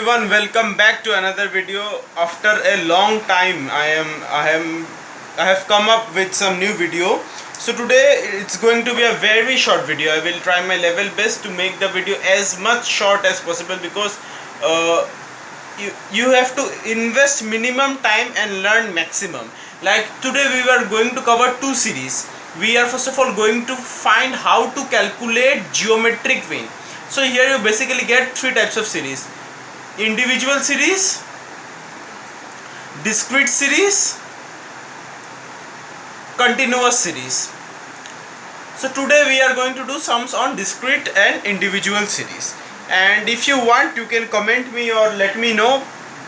everyone, welcome back to another video. After a long time I have come up with some new video. So today it's going to be a very short video. I will try my level best to make the video as much short as possible because uh, you have to invest minimum time and learn maximum. Like today we were going to cover two series. We are first of all going to find how to calculate geometric mean. So here you basically get three types of series: individual series, discrete series, continuous series. So today we are going to do sums on discrete and individual series. And if you want, you can comment me or let me know.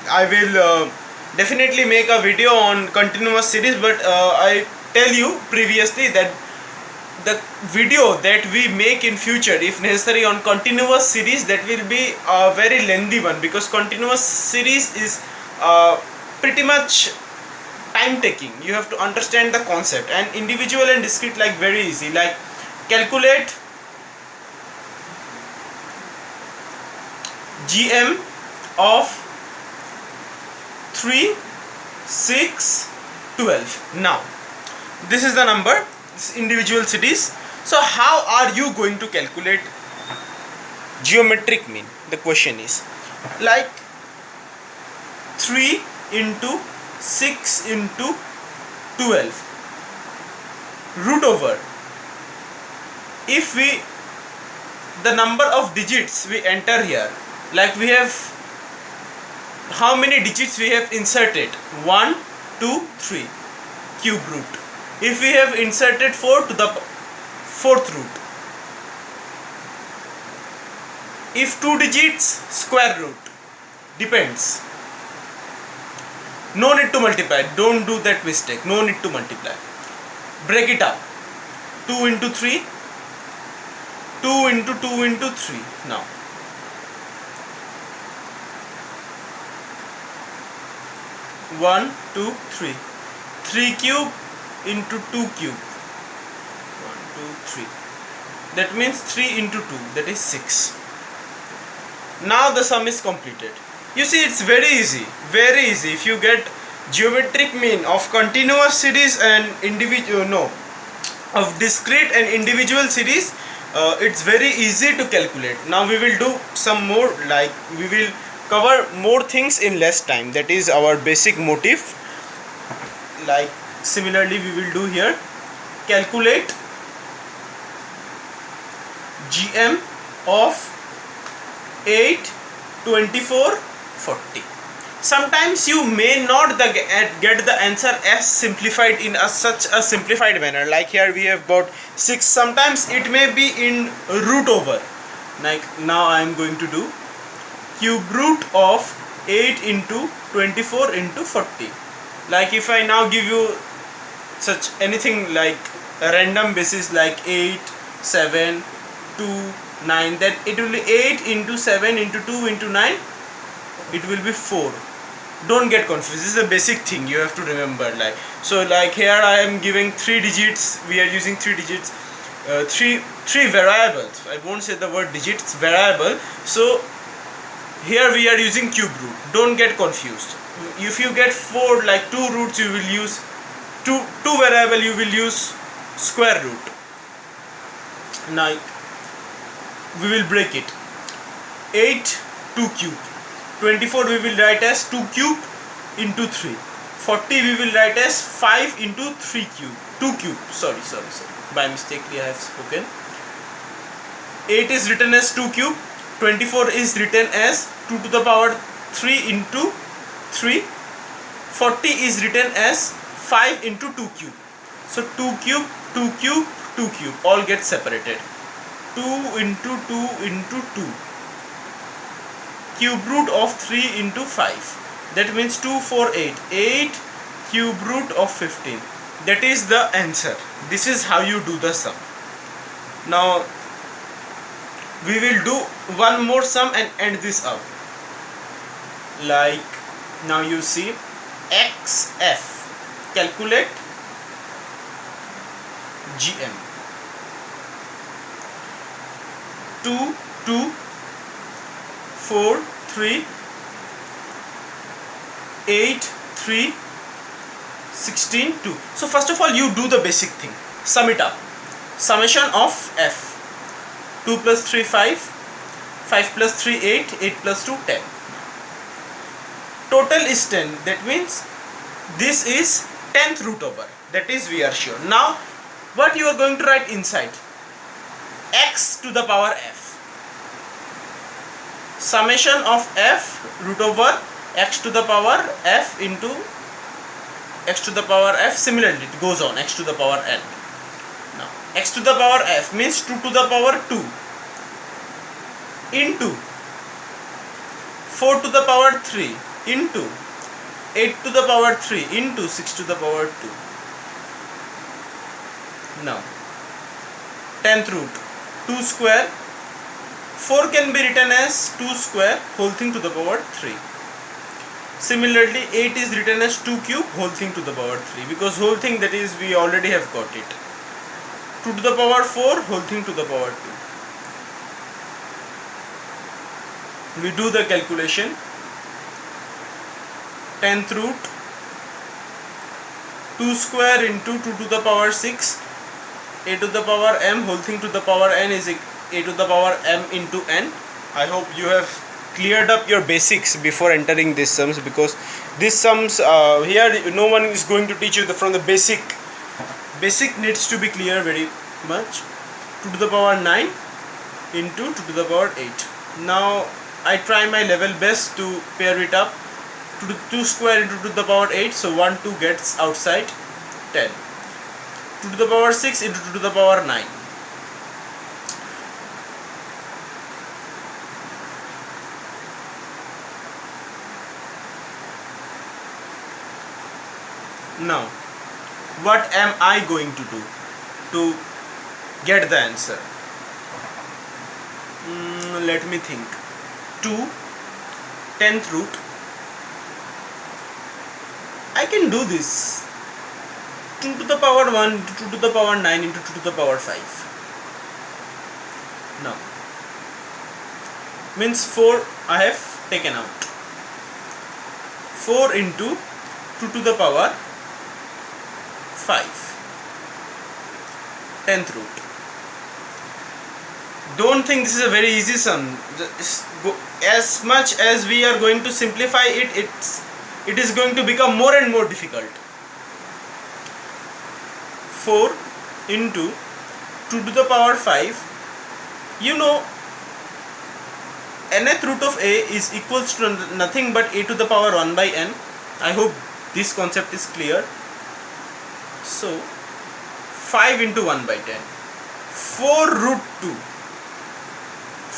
I will definitely make a video on continuous series, but I tell you previously that the video that we make in future, if necessary, on continuous series, that will be a very lengthy one, because continuous series is pretty much time taking. You have to understand the concept, and individual and discrete, like, very easy. Like, calculate GM of 3, 6, 12. Now this is the number, this individual series. So how are you going to calculate geometric mean? The question is, like, 3 into 6 into 12 root over, if we, the number of digits we enter here, like we have, how many digits we have inserted? 1, 2, 3, cube root. If we have inserted 4, to the fourth root. If 2 digits, square root. Depends. No need to multiply. Don't do that mistake. No need to multiply. Break it up. 2 into 3. 2 into 2 into 3. Now, 1, 2, 3. 3 cube into 2 cube. 1, 2, 3. That means 3 into 2. That is 6. Now the sum is completed. You see, it's very easy. Very easy. If you get geometric mean of continuous series and of discrete and individual series, it's very easy to calculate. Now we will do some more, like we will cover more things in less time. That is our basic motive. Like, similarly we will do here, calculate GM of 8, 24, 40. Sometimes you may not get the answer as simplified in such a simplified manner. Like here we have got 6. Sometimes it may be in root over. Like now I am going to do cube root of 8 into 24 into 40. Like if I now give you such anything like a random basis, like 8, 7, 2, 9, then it will be 8 into 7 into 2 into 9, it will be 4. Don't get confused. This is a basic thing you have to remember. Like, so like here I am giving 3 digits. We are using 3 digits, three variables. I won't say the word digits, variable. So here we are using cube root. Don't get confused. If you get 4, like 2 roots, you will use two variable, you will use square root. Now we will break it. 8, 2 cube. 24 we will write as 2 cube into 3. 40 we will write as 5 into 3 cube. 2 cube. Sorry. By mistakenly I have spoken. 8 is written as 2 cube. 24 is written as 2 to the power 3 into 3. 40 is written as 5 into 2 cube. So 2 cube, 2 cube, 2 cube all get separated. 2 into 2 into 2. Cube root of 3 into 5. That means 2, 4, 8. 8 cube root of 15. That is the answer. This is how you do the sum. Now we will do one more sum and end this up. Like, now you see XF. Calculate GM. 2, 2, 4, 3, 8, 3, 16, 2. So first of all you do the basic thing. Sum it up. Summation of f. 2 plus 3 5, 5 plus 3 8, 8 plus 2 10. Total is 10. That means this is 10th root over. That is we are sure. Now what you are going to write inside? X to the power f. Summation of f root over x to the power f into x to the power f. Similarly it goes on, x to the power n. Now x to the power f means 2 to the power 2 into 4 to the power 3 into 8 to the power 3 into 6 to the power 2. Now 10th root, 2 square. 4 can be written as 2 square whole thing to the power 3. Similarly 8 is written as 2 cube whole thing to the power 3, because whole thing, that is we already have got it. 2 to the power 4 whole thing to the power 2. We do the calculation. 10th root, 2 square into 2 to the power 6, a to the power m whole thing to the power n is a to the power m into n. I hope you have cleared up your basics before entering these sums, because these sums here no one is going to teach you from the basic needs to be clear very much. 2 to the power 9 into 2 to the power 8. Now I try my level best to pair it up. 2 square into 2 to the power 8, so 1 2 gets outside, 10. 2 to the power 6 into 2 to the power 9. Now what am I going to do to get the answer? Let me think. 2, 10th root. I can do this. 2 to the power 1 into 2 to the power 9 into 2 to the power 5. Now means 4 I have taken out. 4 into 2 to the power 5. 10th root. Don't think this is a very easy sum. As much as we are going to simplify it, it is going to become more and more difficult. 4 into 2 to the power 5. You know, nth root of a is equals to nothing but a to the power 1 by n. I hope this concept is clear. So 5 into 1 by 10. 4 root 2.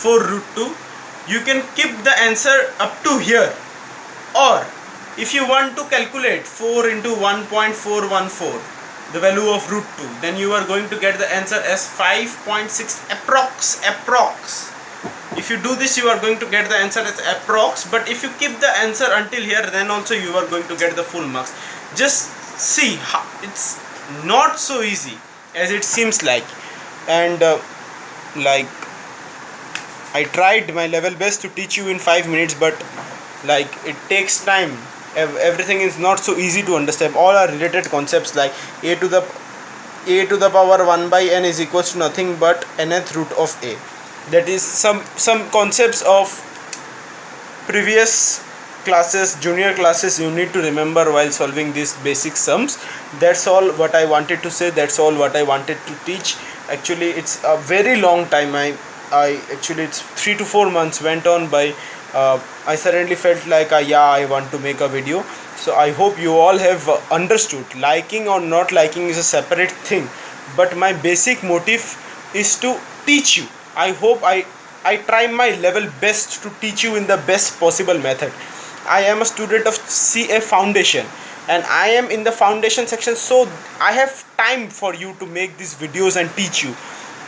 4 root 2. You can keep the answer up to here, or if you want to calculate 4 into 1.414, the value of root 2, then you are going to get the answer as 5.6 approx. If you do this, you are going to get the answer as approx, but if you keep the answer until here, then also you are going to get the full marks. Just see how it's not so easy as it seems like, and like I tried my level best to teach you in 5 minutes, but like it takes time. Everything is not so easy to understand. All are related concepts, like a to the power 1 by n is equals to nothing but nth root of a. That is some concepts of previous classes, junior classes, you need to remember while solving these basic sums. That's all what I wanted to say. That's all what I wanted to teach. Actually it's a very long time. Actually it's 3 to 4 months went on by. I suddenly felt like I want to make a video. So I hope you all have understood. Liking or not liking is a separate thing, but my basic motive is to teach you. I hope I try my level best to teach you in the best possible method. I am a student of CA Foundation and I am in the foundation section, so I have time for you to make these videos and teach you.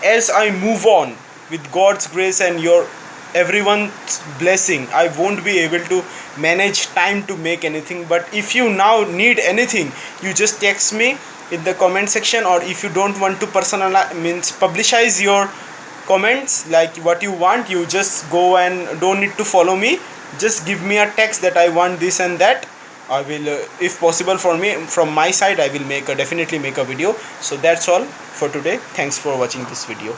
As I move on, with God's grace and your everyone's blessing, I won't be able to manage time to make anything, but if you now need anything, you just text me in the comment section, or if you don't want to publicize your comments like what you want, you just go and don't need to follow me, just give me a text that I want this and that, I will, if possible for me, from my side, I will definitely make a video. So that's all for today. Thanks for watching this video.